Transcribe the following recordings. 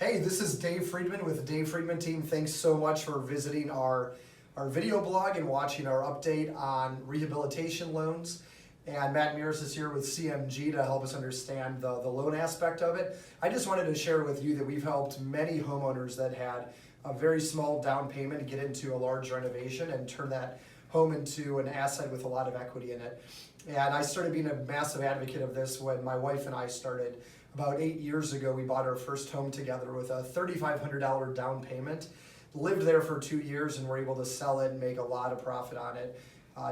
Hey, this is Dave Friedman with the Dave Friedman team. Thanks so much for visiting our video blog and watching our update on rehabilitation loans. And Matt Mieras is here with CMG to help us understand the loan aspect of it. I just wanted to share with you that we've helped many homeowners that had a very small down payment get into a large renovation and turn that home into an asset with a lot of equity in it. And I started being a massive advocate of this when my wife and I started about 8 years ago. We bought our first home together with a $3,500 down payment, lived there for 2 years, and were able to sell it and make a lot of profit on it,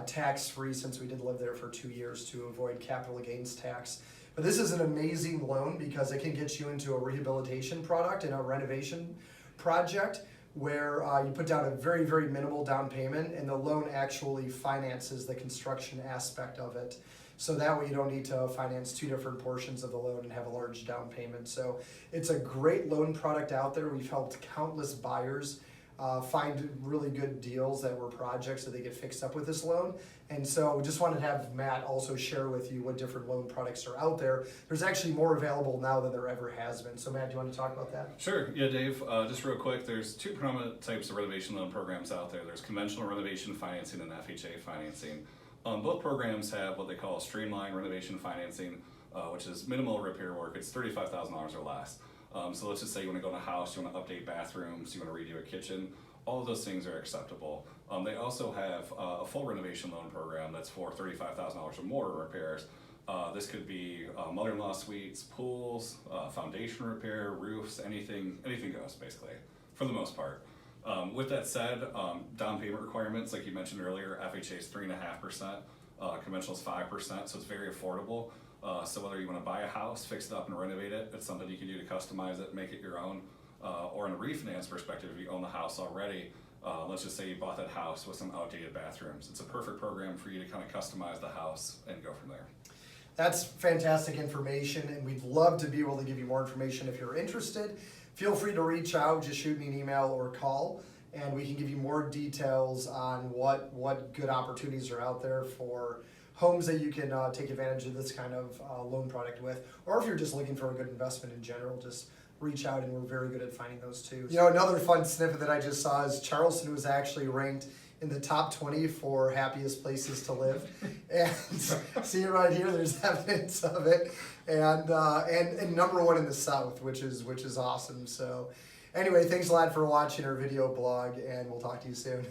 tax-free, since we did live there for 2 years to avoid capital gains tax. But this is an amazing loan because it can get you into a rehabilitation product and a renovation project where you put down a very, very minimal down payment, and the loan actually finances the construction aspect of it. So that way you don't need to finance two different portions of the loan and have a large down payment. So it's a great loan product out there. We've helped countless buyers find really good deals that were projects that they get fixed up with this loan. And so we just wanted to have Matt also share with you what different loan products are out there. There's actually more available now than there ever has been. So Matt, do you want to talk about that? Sure, yeah, Dave, just real quick, there's two predominant types of renovation loan programs out there. There's conventional renovation financing and FHA financing. Both programs have what they call streamlined renovation financing, which is minimal repair work. It's $35,000 or less. So let's just say you want to go in a house, you want to update bathrooms, you want to redo a kitchen. All of those things are acceptable. They also have a full renovation loan program that's for $35,000 or more repairs. This could be mother-in-law suites, pools, foundation repair, roofs, anything goes basically, for the most part. With that said, down payment requirements, like you mentioned earlier, FHA is 3.5%, conventional is 5%, so it's very affordable. So whether you want to buy a house, fix it up and renovate it, it's something you can do to customize it, make it your own. Or in a refinance perspective, if you own the house already, let's just say you bought that house with some outdated bathrooms. It's a perfect program for you to kind of customize the house and go from there. That's fantastic information, and we'd love to be able to give you more information if you're interested. Feel free to reach out, just shoot me an email or call, and we can give you more details on what good opportunities are out there for homes that you can take advantage of this kind of loan product with. Or if you're just looking for a good investment in general, just reach out, and we're very good at finding those too. You know, another fun snippet that I just saw is Charleston was actually ranked in the top 20 for happiest places to live. And see it right here, there's evidence of it. And number one in the South, which is awesome. So anyway, thanks a lot for watching our video blog, and we'll talk to you soon.